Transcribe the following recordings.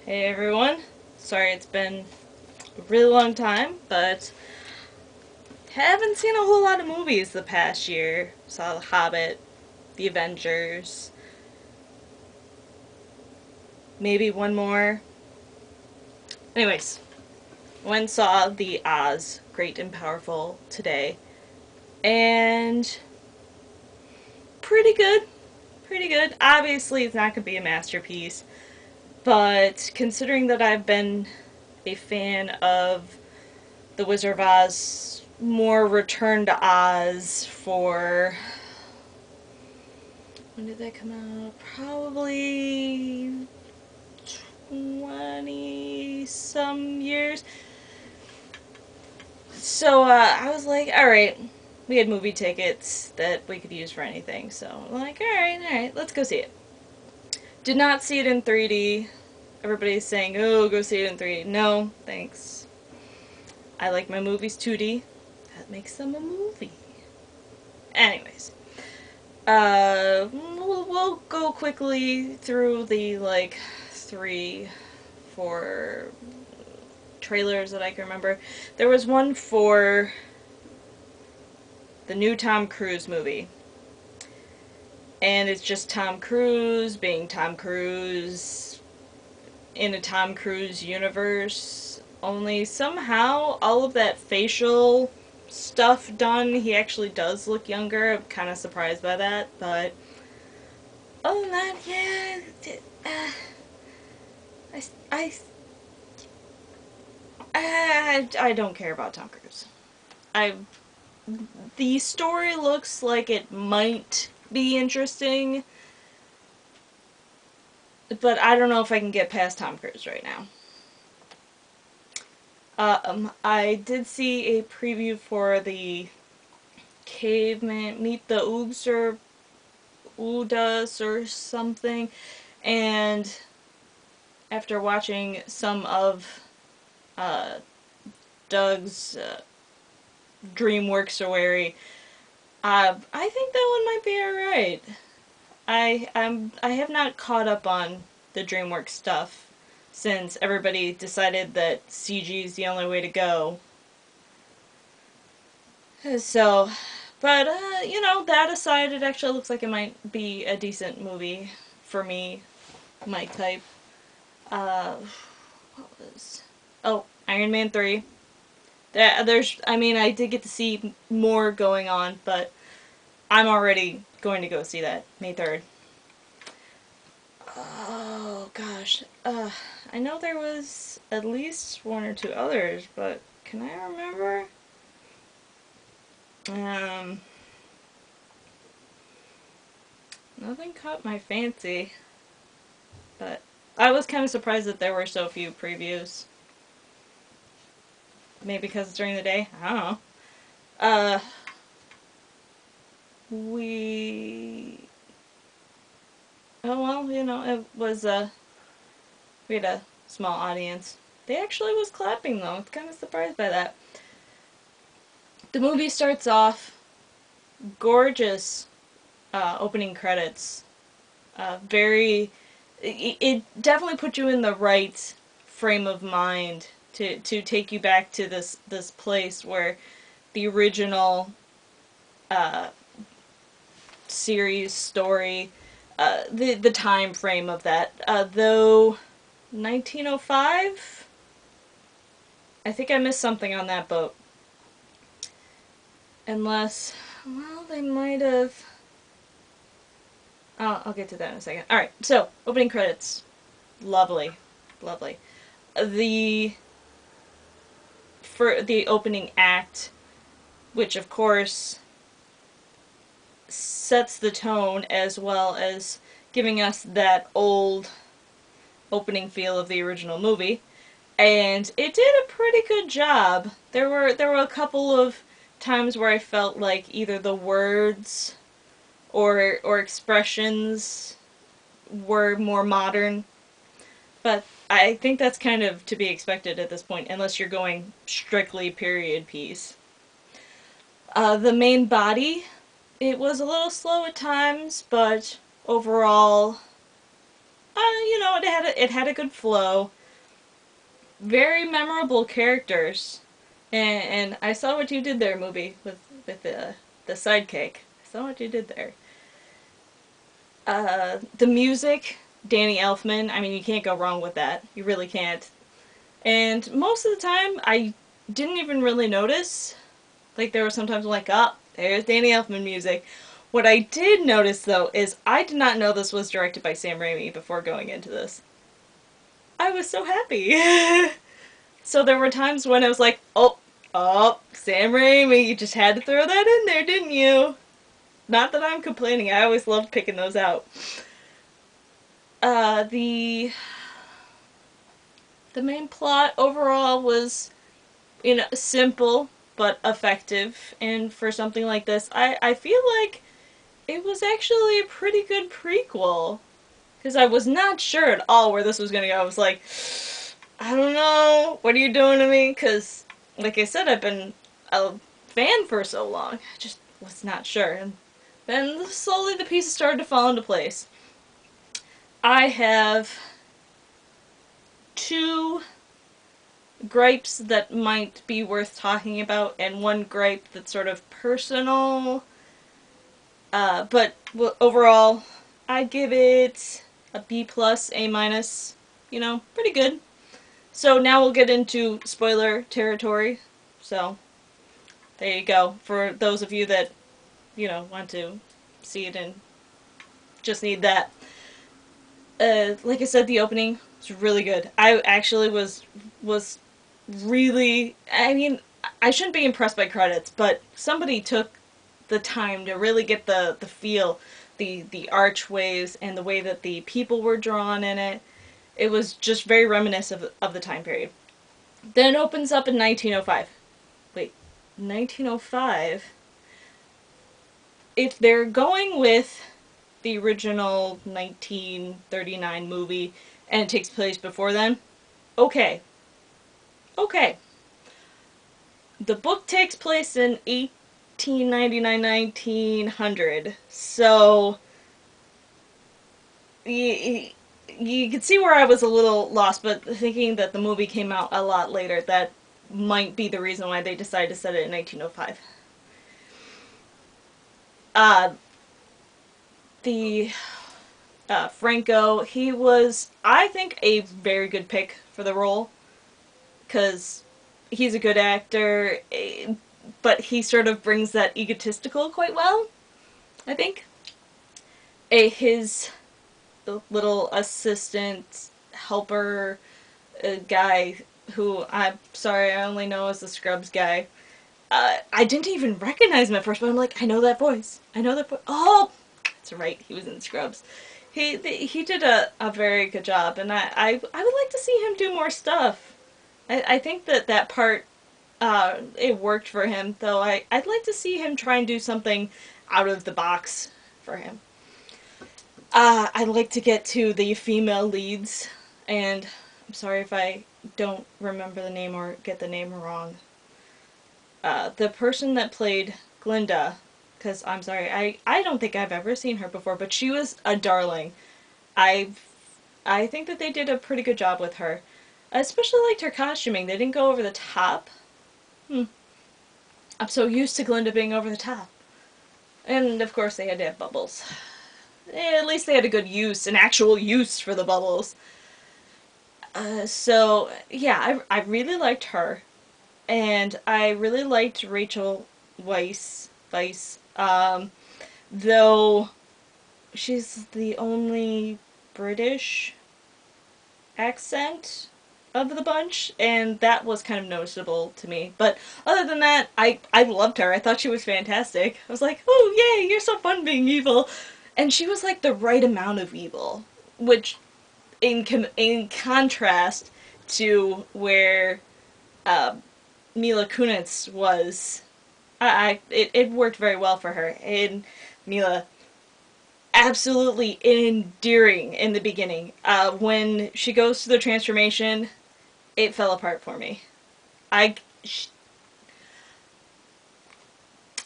Hey everyone. Sorry it's been a really long time, but haven't seen a whole lot of movies the past year. Saw The Hobbit, The Avengers, maybe one more. Anyways, went and saw The Oz, Great and Powerful today, and pretty good. Pretty good. Obviously, it's not going to be a masterpiece, but considering that I've been a fan of The Wizard of Oz, more Return to Oz for... When did that come out? Probably 20 some years. So I was like, alright, we had movie tickets that we could use for anything. So I'm like, alright, let's go see it. Did not see it in 3D. Everybody's saying, oh, go see it in 3D. No, thanks. I like my movies 2D. That makes them a movie. Anyways, we'll go quickly through the like 3, 4 trailers that I can remember. There was one for the new Tom Cruise movie, and it's just Tom Cruise being Tom Cruise in a Tom Cruise universe. Only somehow all of that facial stuff done, he actually does look younger. I'm kind of surprised by that, but other than that, yeah, I, I, I don't care about Tom Cruise. I The story looks like it might be interesting, but I don't know if I can get past Tom Cruise right now. I did see a preview for the Caveman Meet the Oogs or Oodas or something, and after watching some of uh, Doug's DreamWorks I think that one might be alright. I have not caught up on the DreamWorks stuff since everybody decided that CG is the only way to go. So, but that aside, it actually looks like it might be a decent movie for me, my type. Uh, what was? Oh, Iron Man 3. I did get to see more going on, but I'm already going to go see that May 3rd. Oh gosh. I know there was at least one or two others, but can I remember? Um, Nothing caught my fancy, but I was kind of surprised that there were so few previews. Maybe because it's during the day. I don't know. Uh, we. Oh well, it was we had a small audience. They actually was clapping though. I was kind of surprised by that. The movie starts off gorgeous opening credits. Very, it definitely put you in the right frame of mind to take you back to this place where the original uh, series story, the time frame of that, though 1905. I think I missed something on that boat. Unless, well, they might have. I'll get to that in a second. Alright, so, opening credits. Lovely. Lovely. The For the opening act, which of course sets the tone as well as giving us that old opening feel of the original movie. And it did a pretty good job. There were a couple of times where I felt like either the words or expressions were more modern, but I think that's kind of to be expected at this point, unless you're going strictly period piece. The main body, it was a little slow at times, but overall, you know, it had a good flow, very memorable characters, and I saw what you did there, movie, with the sidekick. I saw what you did there. The music, Danny Elfman. I mean, you can't go wrong with that. You really can't. And most of the time, I didn't even really notice. Like, there were sometimes I'm like, oh, there's Danny Elfman music. What I did notice, though, is I did not know this was directed by Sam Raimi before going into this. I was so happy. So there were times when I was like, oh, Sam Raimi, you just had to throw that in there, didn't you? Not that I'm complaining, I always loved picking those out. The main plot overall was, you know, simple but effective, and for something like this, I feel like it was actually a pretty good prequel. Because I was not sure at all where this was going to go. I was like, I don't know, what are you doing to me? Because, like I said, I've been a fan for so long. I just was not sure. And then slowly the pieces started to fall into place. I have two gripes that might be worth talking about, and one gripe that's sort of personal. But overall, I'd give it a B plus, A minus. You know, pretty good. So now we'll get into spoiler territory. So there you go. For those of you that, you know, want to see it and just need that. Like I said, the opening was really good. I actually was really. I mean, I shouldn't be impressed by credits, but somebody took the time to really get the feel, the archways, and the way that the people were drawn in it. It was just very reminiscent of the time period. Then it opens up in 1905. Wait, 1905? If they're going with the original 1939 movie and it takes place before then, okay. Okay. The book takes place in 1899, 1900. So you can see where I was a little lost, but thinking that the movie came out a lot later, that might be the reason why they decided to set it in 1905. Uh, the Franco, he was, I think, a very good pick for the role, because he's a good actor, but he sort of brings that egotistical quite well, I think. His little assistant helper guy, who I'm sorry, I only know as the Scrubs guy. I didn't even recognize him at first, but I'm like, I know that voice. I know that voice. Oh, that's right, he was in Scrubs. He did a very good job, and I would like to see him do more stuff. I think that part, it worked for him, though I'd like to see him try and do something out of the box for him. I'd like to get to the female leads, and I'm sorry if I don't remember the name or get the name wrong. The person that played Glinda, because I'm sorry, I don't think I've ever seen her before, but she was a darling. I I think that they did a pretty good job with her. I especially liked her costuming. They didn't go over the top. I'm so used to Glinda being over the top. And of course they had to have bubbles. At least they had a good use, an actual use for the bubbles. So yeah, I really liked her, and I really liked Rachel Weisz. Though she's the only British accent of the bunch, and that was kind of noticeable to me. But other than that, I loved her. I thought she was fantastic. I was like, oh yay, you're so fun being evil, and she was like the right amount of evil, which in contrast to where uh, Mila Kunis was. It worked very well for her, and Mila absolutely endearing in the beginning. When she goes through the transformation, it fell apart for me. I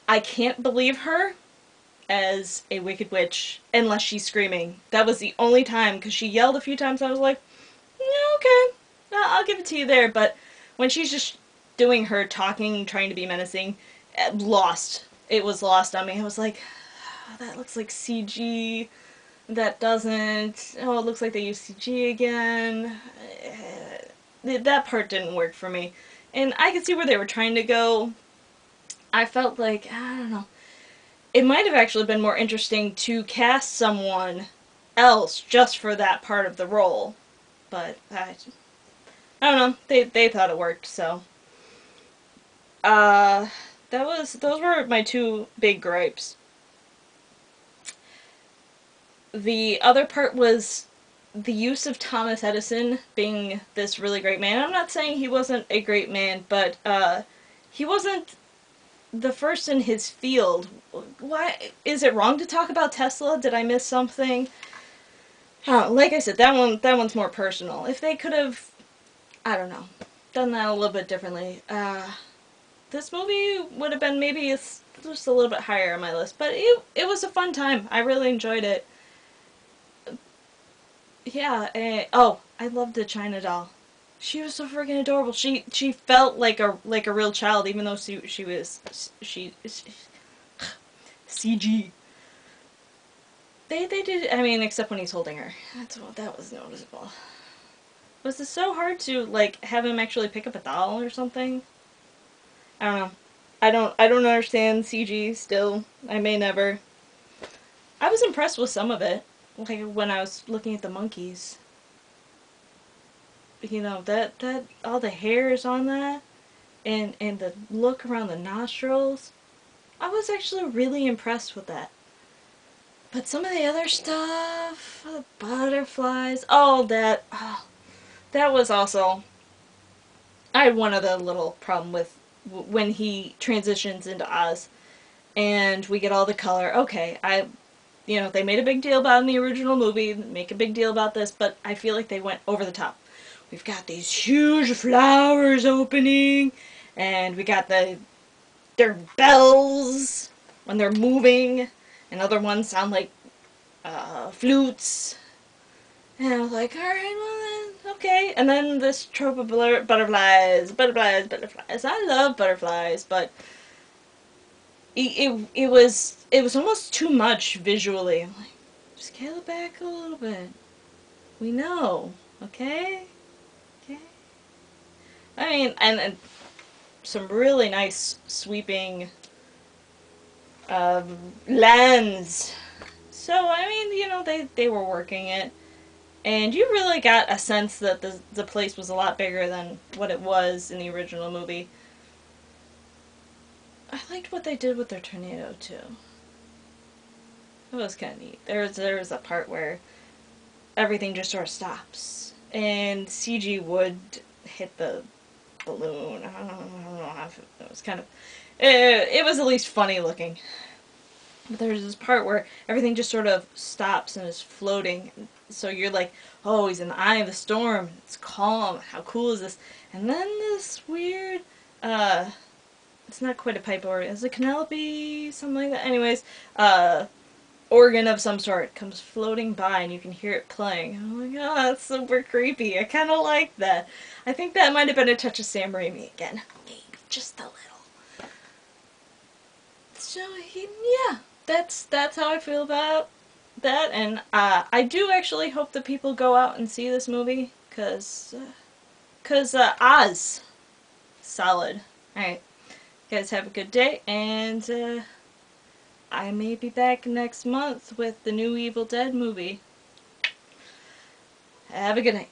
I can't believe her. as a Wicked Witch unless she's screaming. That was the only time, because she yelled a few times. I was like, yeah, okay, I'll give it to you there. But when she's just doing her talking, trying to be menacing, lost. It was lost on me. I was like, oh, that looks like CG. That doesn't. Oh, it looks like they used CG again. That part didn't work for me. And I could see where they were trying to go. I felt like, I don't know. It might have actually been more interesting to cast someone else just for that part of the role. But I don't know. They thought it worked, so. Uh, those were my two big gripes. The other part was the use of Thomas Edison being this really great man. I'm not saying he wasn't a great man, but he wasn't the first in his field. Why is it wrong to talk about Tesla? Did I miss something? Like I said, that one's more personal. If they could have, I don't know, done that a little bit differently, this movie would have been maybe just a little bit higher on my list. But it was a fun time. I really enjoyed it. Yeah. Oh, I loved the China doll. She was so freaking adorable. She felt like a real child, even though she was CG. They did. I mean, except when he's holding her. That was noticeable. Was it so hard to like have him actually pick up a doll or something? I don't know. I don't understand CG still. I may never. I was impressed with some of it. Like when I was looking at the monkeys. You know, that all the hairs on that and the look around the nostrils. I was actually really impressed with that. But some of the other stuff, the butterflies, all that, oh, that was also. I had one other little problem with when he transitions into Oz and we get all the color. Okay, they made a big deal about it in the original movie, make a big deal about this, but I feel like they went over the top. We've got these huge flowers opening, and we got their bells when they're moving, and other ones sound like flutes. And I was like, alright, well then, okay. And then this trope of butterflies, butterflies, butterflies. I love butterflies, but it was almost too much visually. I'm like, scale it back a little bit. We know, okay? Okay. I mean, and some really nice sweeping lands. So I mean, they were working it. And you really got a sense that the place was a lot bigger than what it was in the original movie. I liked what they did with their tornado too. It was kind of neat. There's a part where everything just sort of stops, and CG would hit the balloon. I don't know how it was kind of. It was at least funny looking. But there's this part where everything just sort of stops and is floating. So you're like, oh, he's in the eye of the storm. It's calm. How cool is this? And then this weird, it's not quite a pipe organ. Is it Penelope? Something like that. Anyways, organ of some sort comes floating by and you can hear it playing. I'm like, oh, that's super creepy. I kind of like that. I think that might have been a touch of Sam Raimi again. Maybe just a little. So, yeah. That's how I feel about that, and I do actually hope that people go out and see this movie, cause Oz, solid. Alright, guys have a good day, and I may be back next month with the new Evil Dead movie. Have a good night.